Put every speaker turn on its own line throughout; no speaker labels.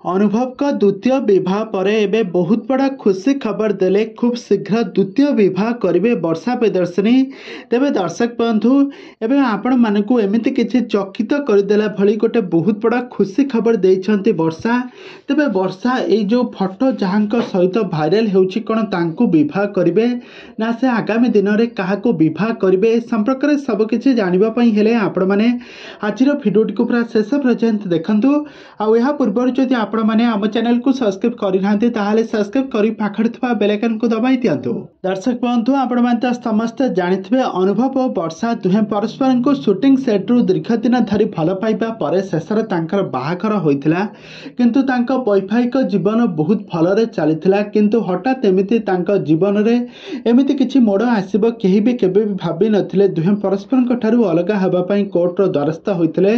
अनुभव का द्वितीय विवाह पर एबे बहुत बड़ा खुशी खबर देले खूब शीघ्र द्वितीय विवाह करेंगे वर्षा प्रियदर्शिनी। तेबे दर्शक बंधु एवं आपण मानकु एमिति किछि चकित करदेला भली गोटे बहुत बड़ा खुशी खबर देइछंती वर्षा। तेबे वर्षा ए जो फोटो जहांक सहित भाइराल हेउछि कोन तांकु विवाह करिवे ना से आगामी दिन में काहाको विवाह करिवे संपर्क में सब किछि जानिबा पई हेले आपण माने आजिर भिडियोटी को पूरा शेष पर्यंत देखंतु। आ या पूर्व जदि आपण माने आम चैनल को सब्सक्राइब करि नांती ताहाले सब्सक्राइब करि पाखड़ थवा बेल आइकन को दबाई दियंतु। दर्शक बंधु आपण माने त समस्त जानिथिबे अनुभव और वर्षा दुहे परस्पर को शूटिंग सेट रु दीर्घ दिन धरी भल पाइबा परे शेषर तांकर बाहाघर होइथिला। किंतु तांका वैवाहिक जीवन बहुत भलरे चलीथिला किंतु हठात एमिति तांका जीवन रे एमिति किछि मोड़ आसीबो केही भी केबे भी भाबी नथिले। दुहे परस्पर ठारू अलगा हेबा पई कोर्ट रो द्वारस्थ होइथिले।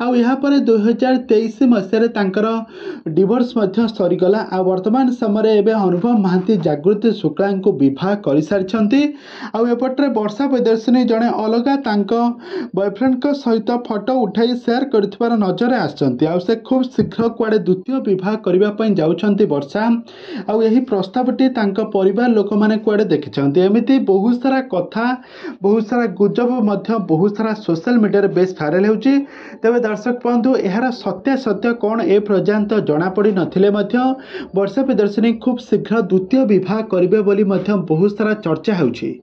आ या परे 2023 मसिया तांकर डिवोर्स मध्य सरीगला। आ वर्तमान समय एवं अनुभव महांती जागृति शुक्ला को विवाह कर सारी। आउपटे वर्षा प्रियदर्शिनी जड़े अलग बॉयफ्रेंड सहित फोटो उठाई शेयर कर नजर आसे खूब शीघ्र कुआडे द्वितीय विवाह करने जाऊँच वर्षा। आई प्रस्तावटी परिवार लोक मैंने कुआडे देखिं एमती बहुत सारा कथा बहुत सारा गुजब बहुत सारा सोशल मीडिया बेस भाइराल होउछि। तेबे दर्शक बंधु यार सत्य कौन ए पर्यंत जनापड़ी नथिले वर्षा प्रियदर्शिनी खूब शीघ्र द्वितीय विवाह करिवे बोली बहुत सारा चर्चा होउछि।